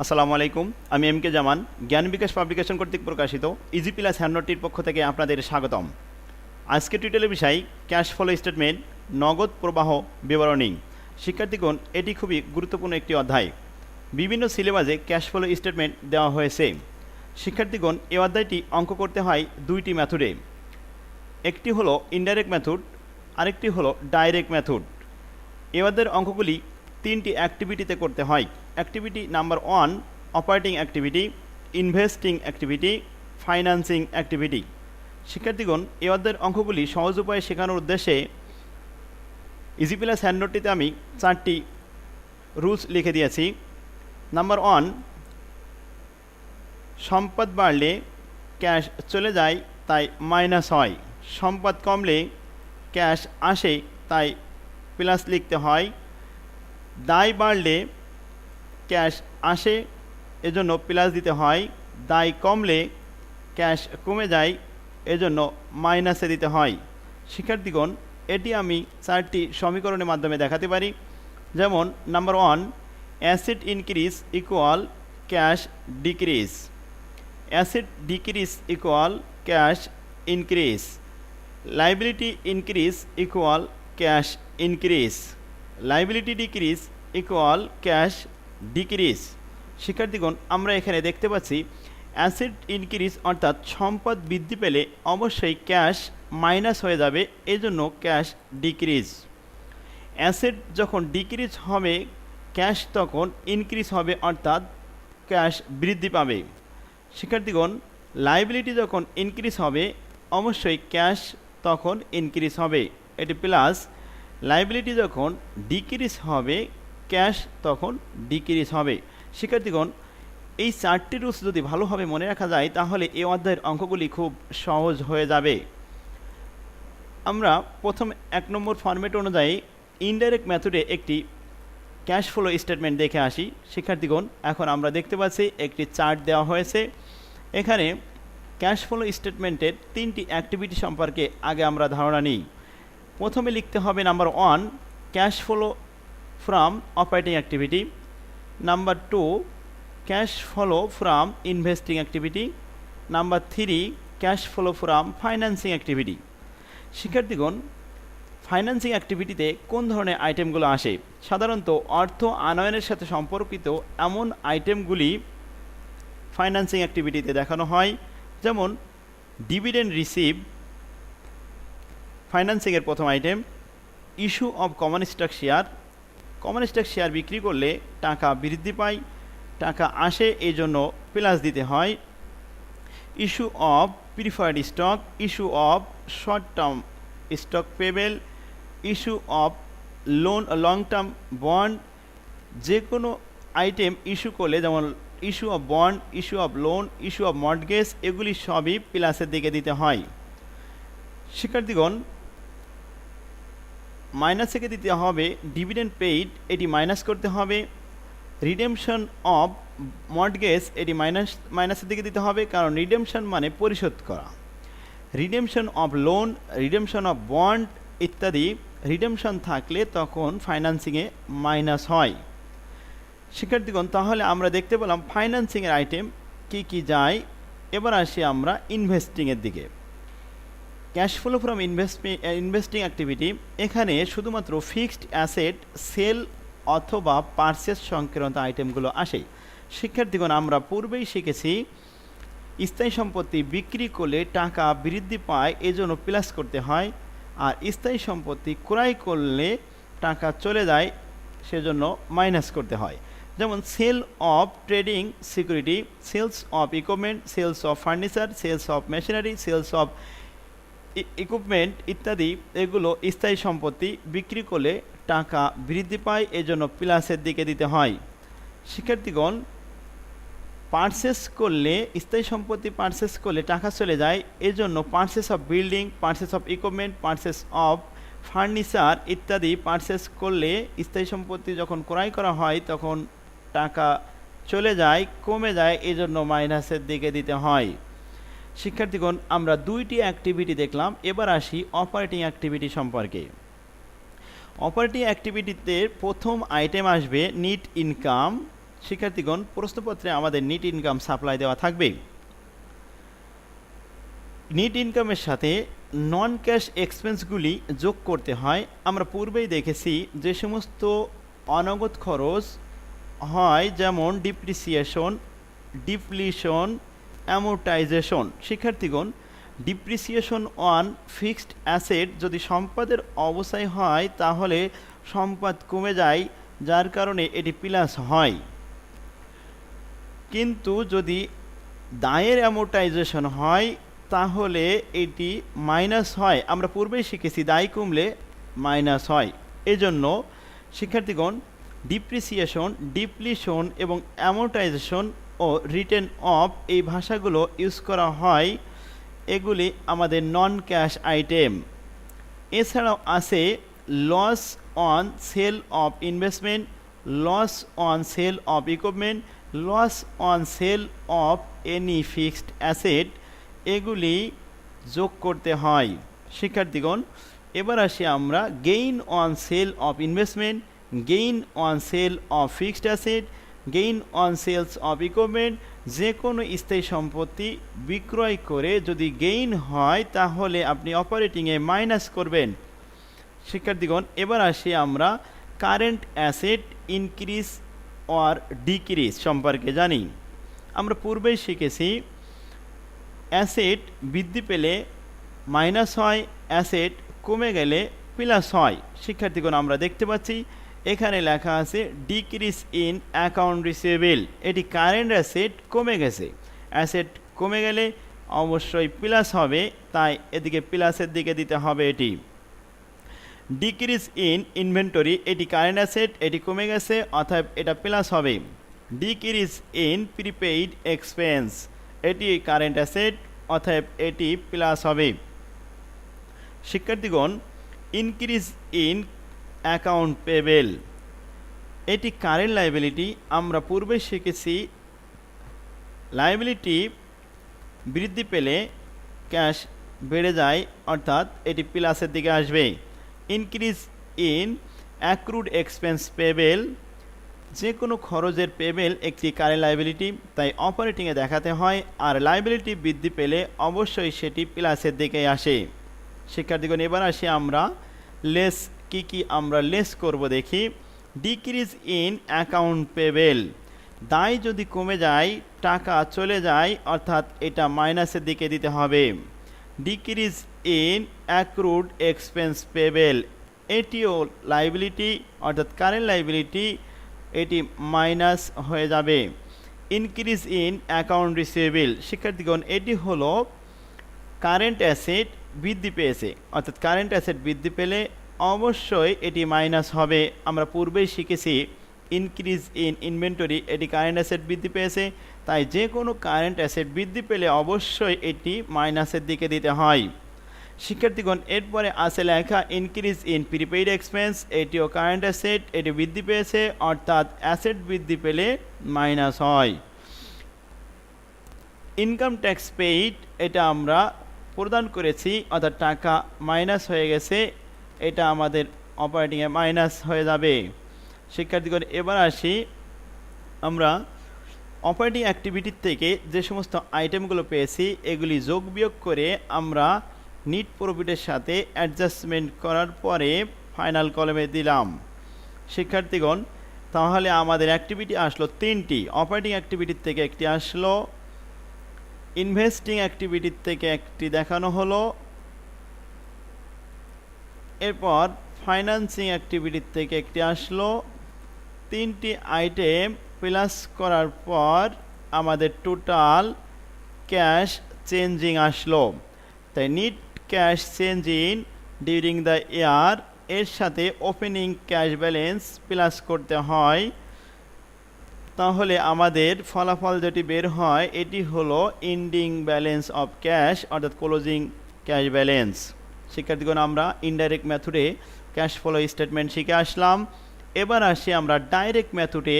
আসসালামু আলাইকুম। আমি এম কে জামান, জ্ঞান বিকাশ পাবলিকেশন কর্তৃক প্রকাশিত ইজি প্লাস হ্যান্ডনোটটির পক্ষ থেকে আপনাদের স্বাগতম। আজকে টিউটোরিয়ালের বিষয় ক্যাশ ফ্লো স্টেটমেন্ট, নগদ প্রবাহ বিবরণী। শিক্ষার্থীগণ, এটি খুবই গুরুত্বপূর্ণ একটি অধ্যায়। বিভিন্ন সিলেবাসে ক্যাশ ফ্লো স্টেটমেন্ট দেওয়া হয়েছে। শিক্ষার্থীগণ, এই অধ্যায়টি অঙ্ক করতে হয় দুইটি মেথডে। একটি হলো ইনডাইরেক্ট মেথড, আরেকটি হলো ডাইরেক্ট মেথড। এই অধ্যায়ের অঙ্কগুলি তিনটি অ্যাক্টিভিটিতে করতে হয়। Activity number 1 operating activity, investing activity, financing activity. শিক্ষার্থীগণ, এই অধ্যায়ের অঙ্কগুলি সহজ উপায়ে শেখানোর উদ্দেশ্যে ইজি প্লাস হ্যান্ডনোটটিতে আমি 4টি রুলস লিখে দিয়েছি। নাম্বার 1, সম্পদ বাড়লে ক্যাশ চলে যায়, তাই মাইনাস হয়। সম্পদ কমলে ক্যাশ আসে, তাই প্লাস লিখতে হয়। দায় বাড়লে ক্যাশ আসে, এজন্য প্লাস দিতে হয়। দায় কমলে ক্যাশ কমে যায়, এজন্য মাইনাসে দিতে হয়। শিক্ষার্থীগণ, এটি আমি 4টি সমীকরণের মাধ্যমে দেখাতে পারি। যেমন number 1, asset increase equal cash decrease. Asset decrease equal cash increase. Liability increase equal cash increase. Liability decrease equal cash decrease. শিক্ষার্থীগণ, আমরা এখানে দেখতে পাচ্ছি অ্যাসেট ইনক্রিজ অর্থাৎ সম্পদ বৃদ্ধি পেলে অবশ্যই ক্যাশ মাইনাস হয়ে যাবে, এজন্য ক্যাশ ডিক্রিজ। অ্যাসেট যখন ডিক্রিজ হবে ক্যাশ তখন ইনক্রিজ হবে, অর্থাৎ ক্যাশ বৃদ্ধি পাবে। শিক্ষার্থীগণ, লাইবিলিটি যখন ইনক্রিজ হবে অবশ্যই ক্যাশ তখন ইনক্রিজ হবে, এটি প্লাস। লাইবিলিটি যখন ডিক্রিজ হবে ক্যাশ তখন ডিক্রিজ হবে। শিক্ষার্থীগণ, এই 4টি রুলস যদি ভালোভাবে মনে রাখা যায় তাহলে এই অধ্যায়ের অঙ্কগুলি খুব সহজ হয়ে যাবে। আমরা প্রথম 1 নম্বর ফরম্যাট অনুযায়ী ইনডাইরেক্ট মেথডে একটি ক্যাশ ফ্লো স্টেটমেন্ট দেখে আসি। শিক্ষার্থীগণ, এখন আমরা দেখতে পাচ্ছি একটি চার্ট দেওয়া হয়েছে। এখানে ক্যাশ ফ্লো স্টেটমেন্টের 3টি অ্যাক্টিভিটি সম্পর্কে আগে আমরা ধারণা নিই। প্রথমে লিখতে হবে number 1 cash flow from operating activity. Number 2 cash flow from investing activity. Number 3 cash flow from financing activity. শিক্ষার্থীগণ, ফাইন্যান্সিং অ্যাক্টিভিটিতে কোন ধরনের আইটেমগুলো আসে? সাধারণত অর্থ আনয়নের সাথে সম্পর্কিত এমন আইটেমগুলি ফাইন্যান্সিং অ্যাক্টিভিটিতে দেখানো হয়। যেমন ডিভিডেন্ড রিসিভ ফাইন্যান্সিংয়ের প্রথম item. Issue of common stock share, common stock share বিক্রি করলে টাকা বৃদ্ধি পায়, টাকা আসে, এই জন্য প্লাস দিতে হয়। Issue of preferred stock, issue of short term stock payable, issue of loan long term bond. যে কোনো আইটেম ইস্যু করলে, যেমন issue of bond, issue of loan, issue of mortgage, এগুলি সবই প্লাসের দিকে দিতে হয়। শিক্ষার্থীগণ, মাইনাস থেকে দিতে হবে ডিভিডেন্ড পেইড, এটি মাইনাস করতে হবে। রিডেমশন অফ মর্টগেজ, এটি মাইনাসের দিকে দিতে হবে, কারণ রিডেমশন মানে পরিশোধ করা। Redemption of loan, redemption of bond ইত্যাদি রিডেমশন থাকলে তখন ফাইন্যান্সিংয়ে মাইনাস হয়। শিক্ষার্থীগণ, তাহলে আমরা দেখতে পেলাম ফাইন্যান্সিংয়ের আইটেম কি কি যায়। এবার আসি আমরা ইনভেস্টিংয়ের দিকে। Cash flow from investing activity, এখানে শুধুমাত্র ফিক্সড অ্যাসেট সেল অথবা পারচেস সংক্রান্ত আইটেমগুলো আসে। শিক্ষার্থীগণ, আমরা পূর্বেই শিখেছি স্থায়ী সম্পত্তি বিক্রি করলে টাকা বৃদ্ধি পায়, এজন্য প্লাস করতে হয়। আর স্থায়ী সম্পত্তি ক্রয় করলে টাকা চলে যায়, সেজন্য মাইনাস করতে হয়। যেমন sale of trading security, sales of equipment, sales of furniture, sales of machinery, sales of equipment ইত্যাদি, এগুলো স্থায়ী সম্পত্তি বিক্রি করলে টাকা বৃদ্ধি পায়, এজন্য প্লাসের দিকে দিতে হয়। শিক্ষার্থীগণ, পারচেস করলে স্থায়ী সম্পত্তি পারচেস করলে টাকা চলে যায়, এজন্য purchase of building, purchase of equipment, purchase of furniture ইত্যাদি পারচেস করলে স্থায়ী সম্পত্তি যখন ক্রয় করা হয় তখন টাকা চলে যায়, কমে যায়, এজন্য মাইনাসের দিকে দিতে হয়। শিক্ষার্থীগণ, আমরা 2টি অ্যাক্টিভিটি দেখলাম। এবার আসি অপারেটিং অ্যাক্টিভিটি সম্পর্কে। অপারেটিং অ্যাক্টিভিটিতে প্রথম আইটেম আসবে নিট ইনকাম, শিক্ষার্থীগণ, প্রশ্নপত্রে আমাদের নেট ইনকাম সাপ্লাই দেওয়া থাকবে। নেট ইনকামের সাথে নন ক্যাশ এক্সপেন্সগুলি যোগ করতে হয়। আমরা পূর্বেই দেখেছি যে সমস্ত অনগদ খরচ হয়, যেমন ডিপ্রিসিয়েশন, ডিপ্লিশন, অ্যামোর্টাইজেশন। শিক্ষার্থীগণ, ডিপ্রিসিয়েশন অন ফিক্সড অ্যাসেট যদি সম্পদের অবস্থায় হয় তাহলে সম্পদ কমে যায়, যার কারণে এটি প্লাস হয়। কিন্তু যদি দায়ের অ্যামোর্টাইজেশন হয় তাহলে এটি মাইনাস হয়। আমরা পূর্বেই শিখেছি দায় কমলে মাইনাস হয়। এজন্য শিক্ষার্থীগণ, ডিপ্রিসিয়েশন, ডিপ্লিশন এবং অ্যামোর্টাইজেশন ও রিটেন অফ এই ভাষাগুলো ইউজ করা হয়। এগুলি আমাদের নন ক্যাশ আইটেম। এছাড়াও আছে loss on sale of investment, loss on sale of equipment, loss on sale of any fixed asset. এগুলি যোগ করতে হয়। শিক্ষার্থীগণ, এবার আসি আমরা gain on sale of investment, gain on sale of fixed asset, gain on sales of equipment. যে কোনো স্থায়ী সম্পত্তি বিক্রয় করে যদি গেইন হয় তাহলে আপনি অপারেটিংয়ে মাইনাস করবেন। শিক্ষার্থীগণ, এবার আসি আমরা current asset increase or decrease সম্পর্কে জানি। আমরা পূর্বেই শিখেছি অ্যাসেট বৃদ্ধি পেলে মাইনাস হয়, অ্যাসেট কমে গেলে প্লাস হয়। শিক্ষার্থীগণ, আমরা দেখতে পাচ্ছি এখানে লেখা আছে ডিক্রিজ ইন অ্যাকাউন্ট রিসিভেবল। এটি কারেন্ট অ্যাসেট কমে গেছে, অ্যাসেট কমে গেলে অবশ্যই প্লাস হবে, তাই এদিকে প্লাসের দিকে দিতে হবে। এটি ডিক্রিজ ইন ইনভেন্টরি, এটি কারেন্ট অ্যাসেট, এটি কমে গেছে, অতএব এটা প্লাস হবে। ডিক্রিজ ইন প্রিপেইড এক্সপেন্স, এটি কারেন্ট অ্যাসেট, অতএব এটি প্লাস হবে। শিক্ষার্থীগণ, ইনক্রিজ ইন অ্যাকাউন্ট পেবেল, এটি কারেন্ট লাইবিলিটি। আমরা পূর্বে শিখেছি লাইবিলিটি বৃদ্ধি পেলে ক্যাশ বেড়ে যায়, অর্থাৎ এটি প্লাসের দিকে আসবে। Increase in accrued expense payable, যে কোনো খরচের পেবেল একটি কারেন্ট লাইবিলিটি, তাই অপারেটিংয়ে দেখাতে হয়। আর লাইবিলিটি বৃদ্ধি পেলে অবশ্যই সেটি প্লাসের দিকে আসে। শিক্ষার্থীগণ, এবার আসি আমরা লেস কি আমরা লেস করব দেখি। ডিক্রিজ ইন অ্যাকাউন্ট পেবেল, দায় যদি কমে যায়, টাকা চলে যায়, অর্থাৎ এটা মাইনাসের দিকে দিতে হবে। Decrease in accrued expense payable, এটিও লাইবিলিটি, অর্থাৎ কারেন্ট লাইবিলিটি, এটি মাইনাস হয়ে যাবে। ইনক্রিজ ইন অ্যাকাউন্ট রিসিভেবল, শিক্ষার্থীগণ, এটি হলো কারেন্ট অ্যাসেট বৃদ্ধি পেয়েছে, অর্থাৎ কারেন্ট অ্যাসেট বৃদ্ধি পেলে অবশ্যই এটি মাইনাস হবে। আমরা পূর্বেই শিখেছি ইনক্রিজ ইন ইনভেন্টরি, এটি কারেন্ট অ্যাসেট বৃদ্ধি পেয়েছে, তাই যে কোনো কারেন্ট অ্যাসেট বৃদ্ধি পেলে অবশ্যই এটি মাইনাসের দিকে দিতে হয়। শিক্ষার্থীগণ, এরপরে আছে লেখা ইনক্রিজ ইন প্রিপেইড এক্সপেন্স, এটিও কারেন্ট অ্যাসেট, এটি বৃদ্ধি পেয়েছে, অর্থাৎ অ্যাসেট বৃদ্ধি পেলে মাইনাস হয়। ইনকাম ট্যাক্স পেইড, এটা আমরা প্রদান করেছি, অর্থাৎ টাকা মাইনাস হয়ে গেছে, এটা আমাদের অপারেটিংয়ে মাইনাস হয়ে যাবে। শিক্ষার্থীগণ, এবার আসি আমরা অপারেটিং অ্যাক্টিভিটির থেকে যে সমস্ত আইটেমগুলো পেয়েছি এগুলি যোগ বিয়োগ করে আমরা নিট প্রফিটের সাথে অ্যাডজাস্টমেন্ট করার পরে ফাইনাল কলমে দিলাম। শিক্ষার্থীগণ, তাহলে আমাদের অ্যাক্টিভিটি আসলো তিনটি। অপারেটিং অ্যাক্টিভিটির থেকে একটি আসলো, ইনভেস্টিং অ্যাক্টিভিটির থেকে একটি দেখানো হলো, এরপর ফাইন্যান্সিং অ্যাক্টিভিটির থেকে একটি আসলো। তিনটি আইটেম প্লাস করার পর আমাদের টোটাল ক্যাশ চেঞ্জিং আসলো। তাই net cash changing during the year এর সাথে ওপেনিং ক্যাশ ব্যালেন্স প্লাস করতে হয়, তাহলে আমাদের ফলাফল যেটি বের হয় এটি হলো এন্ডিং ব্যালেন্স অফ ক্যাশ, অর্থাৎ ক্লোজিং ক্যাশ ব্যালেন্স। শিক্ষার্থীগণ, আমরা ইনডাইরেক্ট মেথডে ক্যাশ ফ্লো স্টেটমেন্ট শিখে আসলাম। এবার আসি আমরা ডাইরেক্ট মেথডে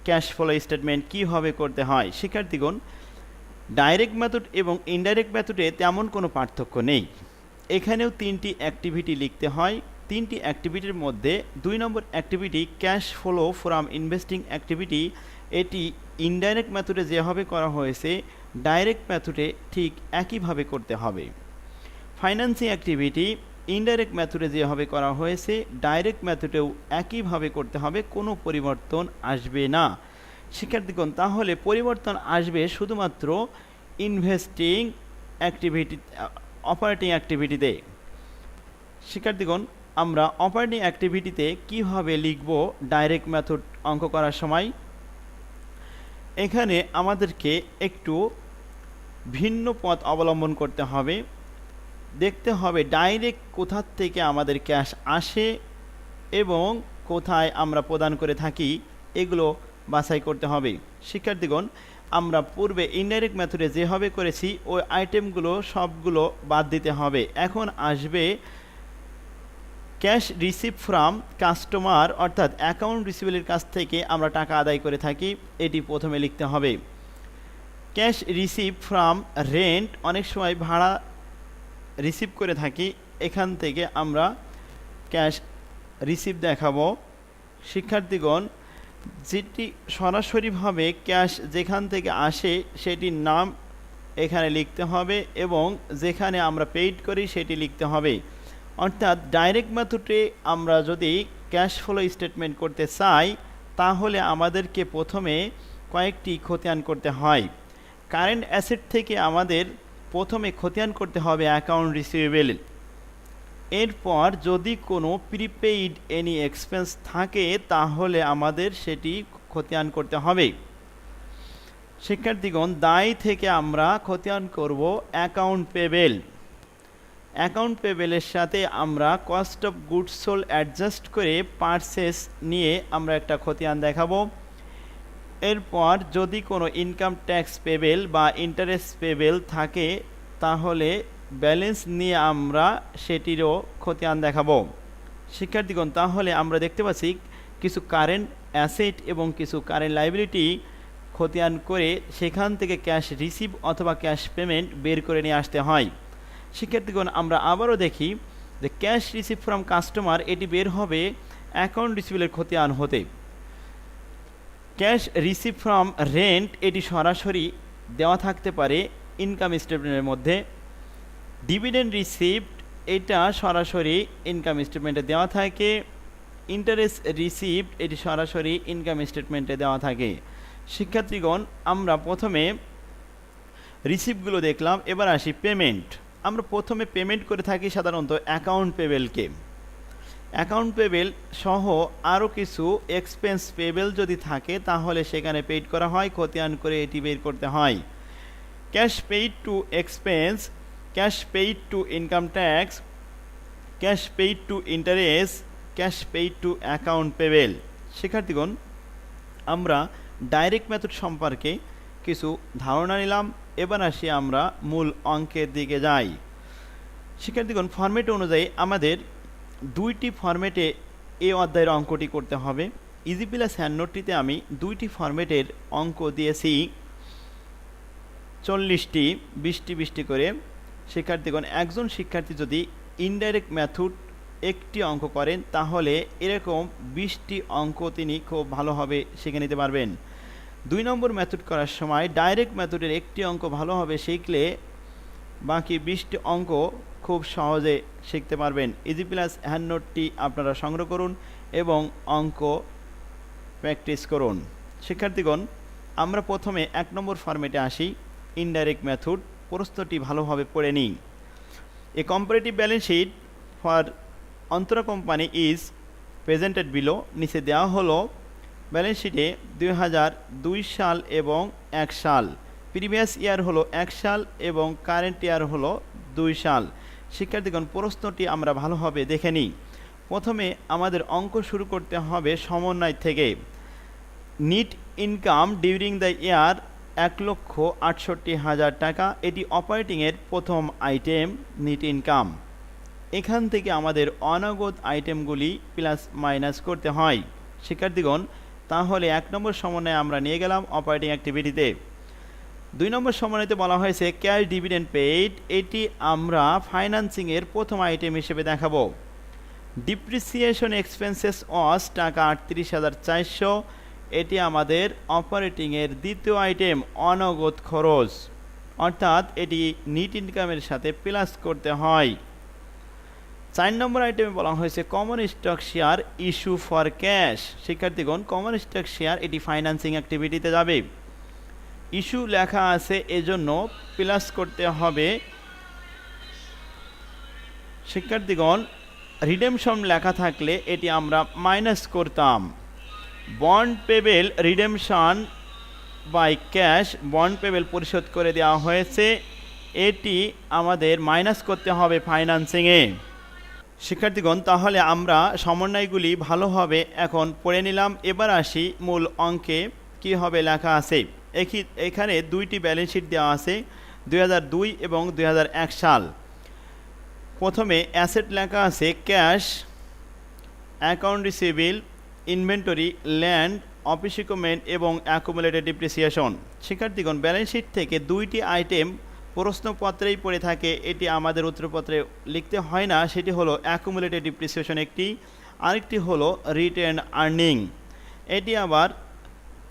ক্যাশ ফ্লো স্টেটমেন্ট কীভাবে করতে হয়। শিক্ষার্থীগণ, ডাইরেক্ট মেথড এবং ইনডাইরেক্ট মেথডে তেমন কোনো পার্থক্য নেই। এখানেও তিনটি অ্যাক্টিভিটি লিখতে হয়। তিনটি অ্যাক্টিভিটির মধ্যে 2 number activity cash flow from investing activity, এটি ইনডাইরেক্ট মেথডে যেভাবে করা হয়েছে ডাইরেক্ট মেথডে ঠিক একইভাবে করতে হবে। ফাইন্যান্সিং অ্যাক্টিভিটি ইনডাইরেক্ট মেথডে যেভাবে করা হয়েছে ডাইরেক্ট মেথডেও একইভাবে করতে হবে, কোনো পরিবর্তন আসবে না। শিক্ষার্থীগণ, তাহলে পরিবর্তন আসবে শুধুমাত্র ইনভেস্টিং অ্যাক্টিভিটি, অপারেটিং অ্যাক্টিভিটিতে। শিক্ষার্থীগণ, আমরা অপারেটিং অ্যাক্টিভিটিতে কিভাবে লিখব ডাইরেক্ট মেথড অঙ্ক করার সময়? এখানে আমাদেরকে একটু ভিন্ন পথ অবলম্বন করতে হবে। দেখতে হবে ডাইরেক্ট কোথা থেকে আমাদের ক্যাশ আসে এবং কোথায় আমরা প্রদান করে থাকি, এগুলো বাছাই করতে হবে। শিক্ষার্থীগণ, আমরা পূর্বে ইনডাইরেক্ট মেথডে যেভাবে করেছি ওই আইটেমগুলো সবগুলো বাদ দিতে হবে। এখন আসবে ক্যাশ রিসিভ ফ্রম কাস্টমার, অর্থাৎ অ্যাকাউন্ট রিসিভেলের কাছ থেকে আমরা টাকা আদায় করে থাকি, এটি প্রথমে লিখতে হবে। ক্যাশ রিসিভ ফ্রম রেন্ট, অনেক সময় ভাড়া রিসিভ করে থাকি, এখান থেকে আমরা ক্যাশ রিসিভ দেখাবো। শিক্ষার্থীগণ, যেটি সরাসরিভাবে ক্যাশ যেখান থেকে আসে সেটির নাম এখানে লিখতে হবে এবং যেখানে আমরা পেইড করি সেটি লিখতে হবে। অর্থাৎ ডাইরেক্ট মেথডে আমরা যদি ক্যাশ ফ্লো স্টেটমেন্ট করতে চাই তাহলে আমাদেরকে প্রথমে কয়েকটি খতিয়ান করতে হয়। কারেন্ট অ্যাসেট থেকে আমাদের প্রথমে খতিয়ান করতে হবে অ্যাকাউন্ট রিসিভেবল। এরপর যদি কোনো প্রিপেইড এনি এক্সপেন্স থাকে তাহলে আমাদের সেটি খতিয়ান করতে হবে। শিক্ষার্থীগণ, দায় থেকে আমরা খতিয়ান করব অ্যাকাউন্ট পেবেল। অ্যাকাউন্ট পেবেলের সাথে আমরা cost of goods sold adjust করে পারচেস নিয়ে আমরা একটা খতিয়ান দেখাবো। এরপর যদি কোনো ইনকাম ট্যাক্স পেবেল বা ইন্টারেস্ট পেবেল থাকে তাহলে ব্যালেন্স নিয়ে আমরা সেটিরও খতিয়ান দেখাবো। শিক্ষার্থীগণ, তাহলে আমরা দেখতে পাচ্ছি কিছু কারেন্ট অ্যাসেট এবং কিছু কারেন্ট লাইবিলিটি খতিয়ান করে সেখান থেকে ক্যাশ রিসিভ অথবা ক্যাশ পেমেন্ট বের করে নিয়ে আসতে হয়। শিক্ষার্থীগণ, আমরা আবারও দেখি যে ক্যাশ রিসিভ ফ্রম কাস্টমার এটি বের হবে অ্যাকাউন্ট রিসিভেলের খতিয়ান হতে। ক্যাশ রিসিভ ফ্রম রেন্ট এটি সরাসরি দেওয়া থাকতে পারে ইনকাম স্টেটমেন্টের মধ্যে। ডিভিডেন্ড রিসিভড এটা সরাসরি ইনকাম স্টেটমেন্টে দেওয়া থাকে। ইন্টারেস্ট রিসিভড এটি সরাসরি ইনকাম স্টেটমেন্টে দেওয়া থাকে। শিক্ষার্থীগণ, আমরা প্রথমে রিসিভগুলো দেখলাম, এবার আসি পেমেন্ট। আমরা প্রথমে পেমেন্ট করে থাকি সাধারণত অ্যাকাউন্ট পেবেলকে। অ্যাকাউন্ট পেবেল সহ আরও কিছু এক্সপেন্স পেবেল যদি থাকে তাহলে সেখানে পেইড করা হয়, খতিয়ান করে এটি বের করতে হয়। Cash paid to expense, cash paid to income tax, cash paid to interest, cash paid to account payable. শিক্ষার্থীগণ, আমরা ডাইরেক্ট মেথড সম্পর্কে কিছু ধারণা নিলাম, এবার আসি আমরা মূল অঙ্কের দিকে যাই। শিক্ষার্থীগণ, ফরম্যাট অনুযায়ী আমাদের দুইটি ফরম্যাটে এই অধ্যায়ের অঙ্কটি করতে হবে। ইজি প্লাস হ্যান্ডনোটটিতে আমি দুইটি ফরম্যাটের অঙ্ক দিয়েছি 40টি 20টি 20টি করে। শিক্ষার্থীগণ, একজন শিক্ষার্থী যদি ইনডাইরেক্ট মেথড একটি অঙ্ক করেন তাহলে এরকম 20টি অঙ্ক তিনি খুব ভালোভাবে শিখে নিতে পারবেন। 2 নম্বর মেথড করার সময় ডাইরেক্ট মেথডের একটি অঙ্ক ভালোভাবে শিখলে বাকি 20টি অঙ্ক খুব সহজে শিখতে পারবেন। ইজি প্লাস হ্যান্ডনোটটি আপনারা সংগ্রহ করুন এবং অঙ্ক প্র্যাকটিস করুন। শিক্ষার্থীগণ, আমরা প্রথমে 1 নম্বর ফরম্যাটে আসি, ইনডাইরেক্ট মেথড। প্রশ্নটি ভালোভাবে পড়ে নিই। A comparative balance sheet for Antara company is presented below. নিচে দেওয়া হলো ব্যালেন্স শিটে 2002 সাল এবং 1 সাল, প্রিভিয়াস ইয়ার হলো 1 সাল এবং কারেন্ট ইয়ার হলো 2 সাল। শিক্ষার্থীগণ, প্রশ্নটি আমরা ভালোভাবে দেখে নিই। প্রথমে আমাদের অঙ্ক শুরু করতে হবে সমন্বয় থেকে। নিট ইনকাম ডিউরিং দ্য ইয়ার 1,68,000 টাকা, এটি অপারেটিংয়ের প্রথম আইটেম নিট ইনকাম। এখান থেকে আমাদের অনগদ আইটেমগুলি প্লাস মাইনাস করতে হয়। শিক্ষার্থীগণ, তাহলে 1 নম্বর সমন্বয়ে আমরা নিয়ে গেলাম অপারেটিং অ্যাক্টিভিটিতে। 2 নম্বর সমন্বয়তে বলা হয়েছে ক্যাশ ডিভিডেন্ড পেইড, এটি আমরা ফাইন্যান্সিংয়ের প্রথম আইটেম হিসেবে দেখাবো। ডিপ্রিসিয়েশন এক্সপেন্সেস অস টাকা 38,400, এটি আমাদের অপারেটিংয়ের দ্বিতীয় আইটেম, অনগদ খরচ, অর্থাৎ এটি নিট ইনকামের সাথে প্লাস করতে হয়। 4 নম্বর আইটেমে বলা হয়েছে common stock share issue for cash. শিক্ষার্থীগণ, কমন স্টক শেয়ার এটি ফাইন্যান্সিং অ্যাক্টিভিটিতে যাবে। ইস্যু লেখা আছে, এজন্য প্লাস করতে হবে। শিক্ষার্থীগণ, রিডেমশন লেখা থাকলে এটি আমরা মাইনাস করতাম। Bond payable redemption by cash, bond payable পরিশোধ করে দেওয়া হয়েছে, এটি আমাদের মাইনাস করতে হবে ফাইন্যান্সিংয়ে। শিক্ষার্থীগণ, তাহলে আমরা সমন্বয়গুলি ভালোভাবে এখন পড়ে নিলাম। এবার আসি মূল অঙ্কে কি হবে লেখা আছে। এখানে দুইটি ব্যালেন্স শিট দেওয়া আছে, 2002 এবং 2001 সাল। প্রথমে অ্যাসেট লেখা আছে cash, account receivable, inventory, land, office equipment এবং অ্যাকুমুলেটেড ডিপ্রিসিয়েশন। শিক্ষার্থীগণ, ব্যালেন্স শিট থেকে দুইটি আইটেম প্রশ্নপত্রেই পড়ে থাকে, এটি আমাদের উত্তরপত্রে লিখতে হয় না। সেটি হলো অ্যাকুমুলেটেড ডিপ্রিসিয়েশন একটি, আরেকটি হলো রিটেন আর্নিং। এটি আবার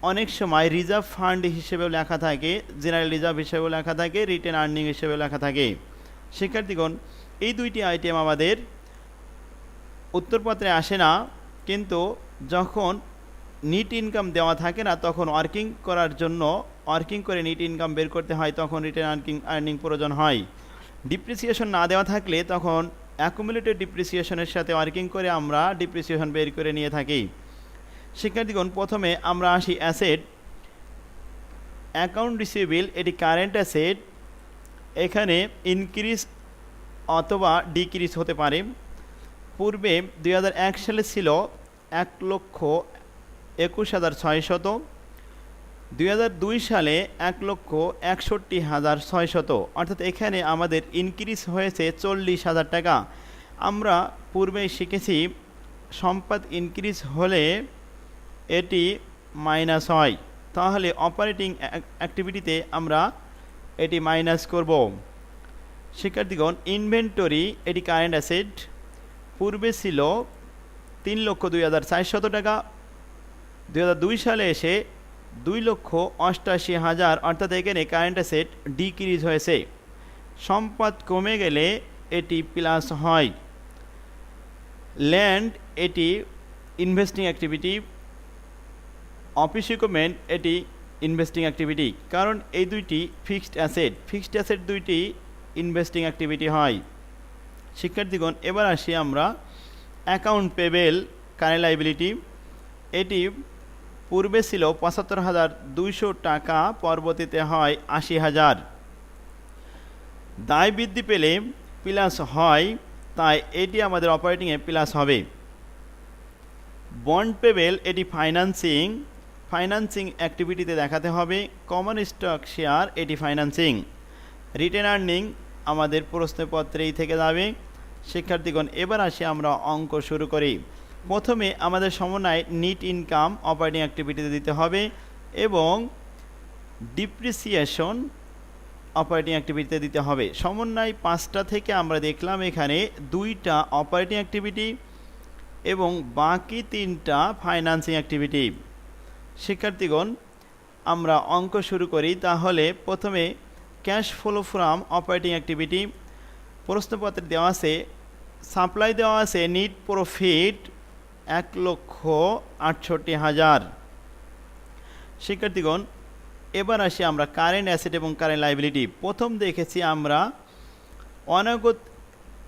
অনেক সময় রিজার্ভ ফান্ড হিসেবেও লেখা থাকে, জেনারেল রিজার্ভ হিসেবেও লেখা থাকে, রিটেন আর্নিং হিসেবেও লেখা থাকে। শিক্ষার্থীগণ, এই দুইটি আইটেম আমাদের উত্তরপত্রে আসে না, কিন্তু যখন নিট ইনকাম দেওয়া থাকে না তখন ওয়ার্কিং করার জন্য, ওয়ার্কিং করে নিট ইনকাম বের করতে হয়, তখন রিটেন আর্নিং প্রয়োজন হয়। ডিপ্রিসিয়েশন না দেওয়া থাকলে তখন অ্যাকুমুলেটেড ডিপ্রিসিয়েশনের সাথে ওয়ার্কিং করে আমরা ডিপ্রিসিয়েশন বের করে নিয়ে থাকি। শিক্ষার্থীগণ, প্রথমে আমরা আসি অ্যাসেট। অ্যাকাউন্ট রিসিভেবল এটি কারেন্ট অ্যাসেট, এখানে ইনক্রিজ অথবা ডিক্রিজ হতে পারে। পূর্বে 2001 সালে ছিল 1,21,600, 2002 সালে 1,61,600, অর্থাৎ এখানে আমাদের ইনক্রিজ হয়েছে 40,000 টাকা। আমরা পূর্বেই শিখেছি সম্পদ ইনক্রিজ হলে এটি মাইনাস হয়, তাহলে অপারেটিং অ্যাক্টিভিটিতে আমরা এটি মাইনাস করব। শিক্ষার্থীগণ, ইনভেন্টরি এটি কারেন্ট অ্যাসেট, পূর্বে ছিল 3,02,400 টাকা, 2002 সালে এসে 2,88,000, অর্থাৎ এখানে কারেন্ট অ্যাসেট ডিক্রিজ হয়েছে। সম্পদ কমে গেলে এটি প্লাস হয়। ল্যান্ড এটি ইনভেস্টিং অ্যাক্টিভিটি, অফিস ইকুইপমেন্ট এটি ইনভেস্টিং অ্যাক্টিভিটি, কারণ এই দুইটি ফিক্সড অ্যাসেট, ফিক্সড অ্যাসেট দুইটি ইনভেস্টিং অ্যাক্টিভিটি হয়। শিক্ষার্থীগণ, এবার আসি আমরা অ্যাকাউন্ট পেবেল কারেন্ট লাইবিলিটি। এটি পূর্বে ছিল 75,200 টাকা, পরবর্তীতে হয় 80,000। দায় বৃদ্ধি পেলে প্লাস হয়, তাই এটি আমাদের অপারেটিংয়ে প্লাস হবে। বন্ড পেবেল এটি ফাইন্যান্সিং অ্যাক্টিভিটিতে দেখাতে হবে। কমন স্টক শেয়ার এটি ফাইন্যান্সিং। রিটেন আর্নিং আমাদের প্রশ্নপত্রেই থেকে যাবে। শিক্ষার্থীগণ, এবার আসি আমরা অঙ্ক শুরু করি। প্রথমে আমাদের সমন্বয় নিট ইনকাম অপারেটিং অ্যাক্টিভিটিতে দিতে হবে এবং ডিপ্রিসিয়েশন অপারেটিং অ্যাক্টিভিটিতে দিতে হবে। সমন্বয় 5টা থেকে আমরা দেখলাম এখানে 2টা অপারেটিং অ্যাক্টিভিটি এবং বাকি 3টা ফাইন্যান্সিং অ্যাক্টিভিটি। শিক্ষার্থীগণ, আমরা অঙ্ক শুরু করি। তাহলে প্রথমে cash flow from operating activity, প্রশ্নপত্রে দেওয়া আছে সাপ্লাই দেওয়া আছে নিট প্রফিট 1,68,000। শিক্ষার্থীগণ, এবার আসি আমরা কারেন্ট অ্যাসেট এবং কারেন্ট লাইবিলিটি। প্রথম দেখেছি আমরা অনগদ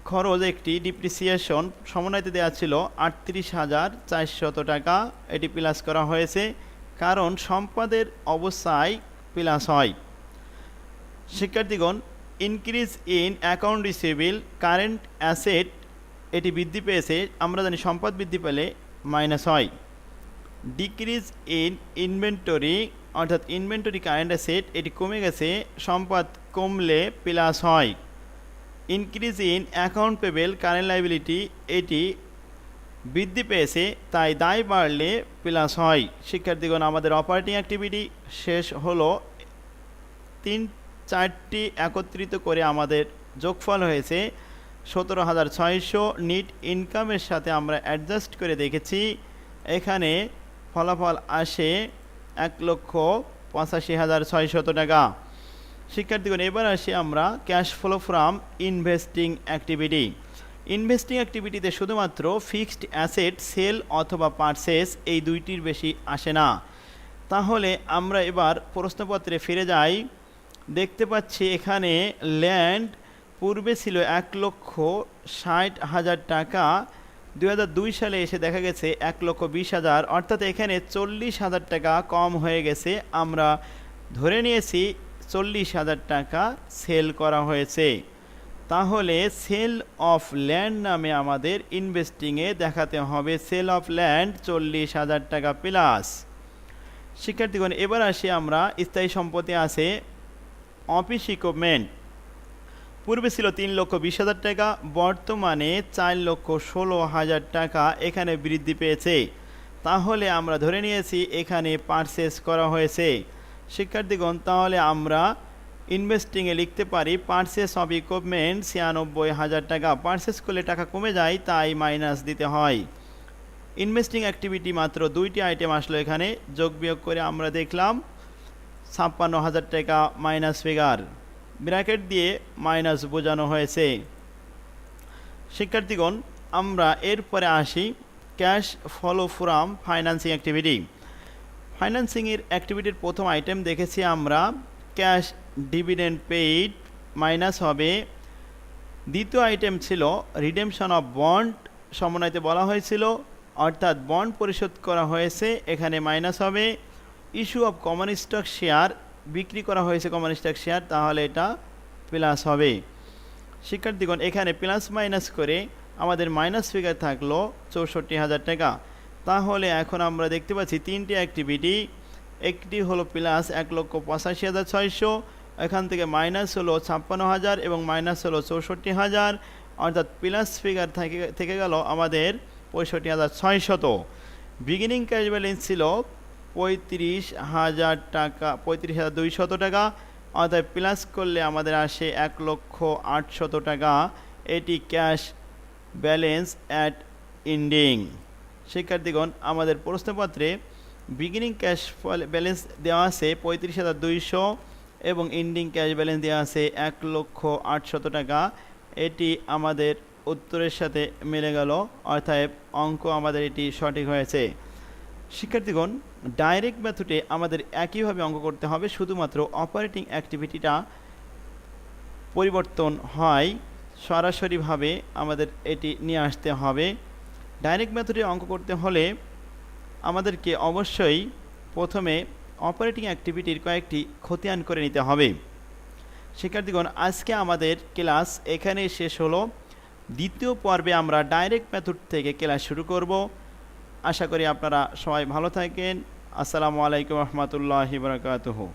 খরচ একটি ডিপ্রিসিয়েশন, সমন্বয়তে দেওয়া ছিল 38,400 টাকা, এটি প্লাস করা হয়েছে কারণ সম্পদের অবস্থায় প্লাস হয়। শিক্ষার্থীগণ, increase in account receivable current asset এটি বৃদ্ধি পেয়েছে, আমরা জানি সম্পদ বৃদ্ধি পেলে মাইনাস হয়। ডিক্রিজ ইন ইনভেন্টরি অর্থাৎ ইনভেন্টরি কারেন্ট অ্যাসেট এটি কমে গেছে, সম্পদ কমলে প্লাস হয়। Increase in account payable current liability এটি বৃদ্ধি পেয়েছে, তাই দায় বাড়লে প্লাস হয়। শিক্ষার্থীগণ, আমাদের অপারেটিং অ্যাক্টিভিটি শেষ হলো। 3-4টি একত্রিত করে আমাদের যোগফল হয়েছে 17,600। নিট ইনকামের সাথে আমরা অ্যাডজাস্ট করে দেখেছি, এখানে ফলাফল আসে 1,85,600 টাকা। শিক্ষার্থীগণ, এবার আসি আমরা cash flow from investing activity. Investing অ্যাক্টিভিটিতে শুধুমাত্র ফিক্সড অ্যাসেট সেল অথবা পারচেস এই দুইটির বেশি আসে না। তাহলে আমরা এবার প্রশ্নপত্রে ফিরে যাই। দেখতে পাচ্ছি এখানে ল্যান্ড পূর্বে ছিল 1,60,000 টাকা, 2002 সালে এসে দেখা গেছে 1,20,000, অর্থাৎ এখানে 40,000 টাকা কম হয়ে গেছে। আমরা ধরে নিয়েছি 40,000 টাকা সেল করা হয়েছে। তাহলে সেল অফ ল্যান্ড নামে আমাদের ইনভেস্টিংয়ে দেখাতে হবে সেল অফ ল্যান্ড 40,000 টাকা প্লাস। শিক্ষার্থীগণ, এবার আসি আমরা স্থায়ী সম্পত্তি আছে অফিস ইকুইপমেন্ট। পূর্বে ছিল 3,20,000 টাকা, বর্তমানে 4,16,000 টাকা এখানে বৃদ্ধি পেয়েছে। তাহলে আমরা ধরে নিয়েছি এখানে পারচেস করা হয়েছে। শিক্ষার্থীগণ, তাহলে আমরা ইনভেস্টিংয়ে লিখতে পারি পারচেস অফ ইকুইপমেন্ট 96,000 টাকা। পারচেস করলে টাকা কমে যায়, তাই মাইনাস দিতে হয়। ইনভেস্টিং অ্যাক্টিভিটি মাত্র দুইটি আইটেম আসলো, এখানে যোগ বিয়োগ করে আমরা দেখলাম 56,000 টাকা মাইনাস ফিগার, ব্র্যাকেট দিয়ে মাইনাস বোঝানো হয়েছে। শিক্ষার্থীগণ, আমরা এরপরে আসি cash flow from financing activity. ফাইন্যান্সিংয়ের অ্যাক্টিভিটির প্রথম আইটেম দেখেছি আমরা ক্যাশ ডিভিডেন্ড পেইড মাইনাস হবে। দ্বিতীয় আইটেম ছিল রিডেমশন অফ বন্ড, সমন্বয়তে বলা হয়েছিল, অর্থাৎ বন্ড পরিশোধ করা হয়েছে, এখানে মাইনাস হবে। Issue of common stock share, বিক্রি করা হয়েছে কমন স্টক শেয়ার, তাহলে এটা প্লাস হবে। শিক্ষার্থীগণ, এখানে প্লাস মাইনাস করে আমাদের মাইনাস ফিগার থাকলো 64,000 টাকা। তাহলে এখন আমরা দেখতে পাচ্ছি তিনটি অ্যাক্টিভিটি, একটি হলো প্লাস 1,85,600, এখান থেকে মাইনাস হলো 56,000 এবং মাইনাস হলো 64,000, অর্থাৎ প্লাস ফিগার থেকে গেল আমাদের 65,600। বিগিনিং ক্যাশ ব্যালেন্স ছিল 35,000 টাকা, 35,200 টাকা, অর্থাৎ প্লাস করলে আমাদের আসে 1,08,000 টাকা। এটি ক্যাশ ব্যালেন্স অ্যাট এন্ডিং। শিক্ষার্থীগণ, আমাদের প্রশ্নপত্রে বিগিনিং ক্যাশ ব্যালেন্স দেওয়া আছে 35,200 এবং এন্ডিং ক্যাশ ব্যালেন্স দেওয়া আছে 1,08,000 টাকা। এটি আমাদের উত্তরের সাথে মিলে গেল, অর্থাৎ অঙ্ক আমাদের এটি সঠিক হয়েছে। শিক্ষার্থীগণ, ডাইরেক্ট মেথডে আমাদের একইভাবে অঙ্ক করতে হবে, শুধুমাত্র অপারেটিং অ্যাক্টিভিটিটা পরিবর্তন হয়, সরাসরিভাবে আমাদের এটি নিয়ে আসতে হবে। ডাইরেক্ট মেথডে অঙ্ক করতে হলে আমাদেরকে অবশ্যই প্রথমে অপারেটিং অ্যাক্টিভিটির কয়েকটি খতিয়ান করে নিতে হবে। শিক্ষার্থীগণ, আজকে আমাদের ক্লাস এখানে শেষ হলো। দ্বিতীয় পর্বে আমরা ডাইরেক্ট মেথড থেকে ক্লাস শুরু করব। আশা করি আপনারা সবাই ভালো থাকেন। আসসালামু আলাইকুম রহমতুল্লাহি বারাকাতুহু।